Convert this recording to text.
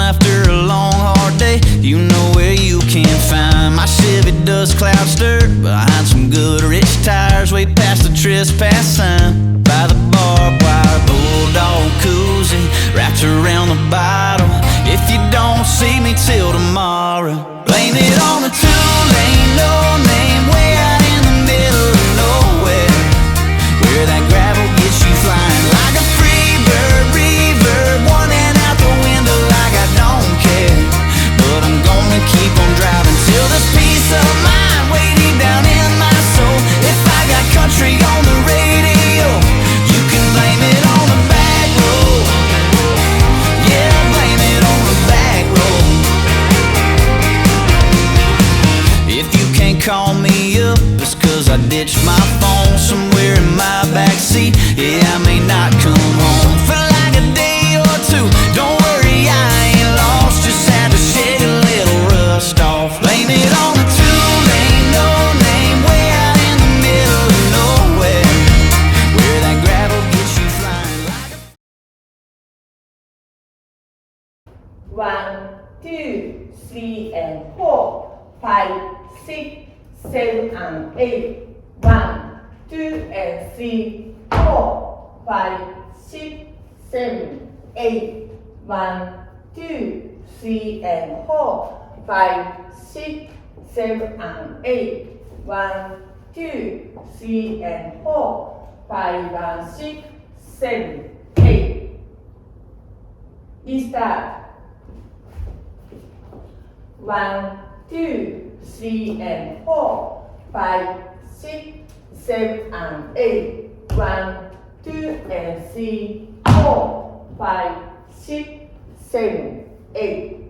after a long hard day, you know where you can find my Chevy dust cloud stir behind some good rich tires, way past the trespass sign, by the barbed wire bulldog koozie wrapped around the bottle. If you don't see me till tomorrow, blame it on the two-lane, no-name, way out in the middle of nowhere, where that gravel gets you flying like a free bird, reverb, one hand out the window like I don't care. But I'm gonna keep on driving till there's peace of mind way deep down in my soul. If I got country on the radio, you can blame it on the back road. Yeah, blame it on the back road. If you can't call me up, it's cause I ditched my phone somewhere in my backseat. Yeah, I may not come home for like a day or two. Don't worry, I ain't lost, just had to shake a little rust off. Blame it on the two-lane, no-name, way out in the middle of nowhere, where that gravel gets you flying like a... 1, 2, 3 and 4, 5, 6, 7 and 8. 1, 2 and 3, 4, 5, 6, 7, 8. 1, 2, 3 and 4, 5, 6, 7 and 8. 1, 2, 3 and 4, 5 and 6, 7, 8. Restart. 1, 2, 3 and 4, 5, 6, 7 and 8. 1, 2 and 3, 4, 5, 6, 7, 8.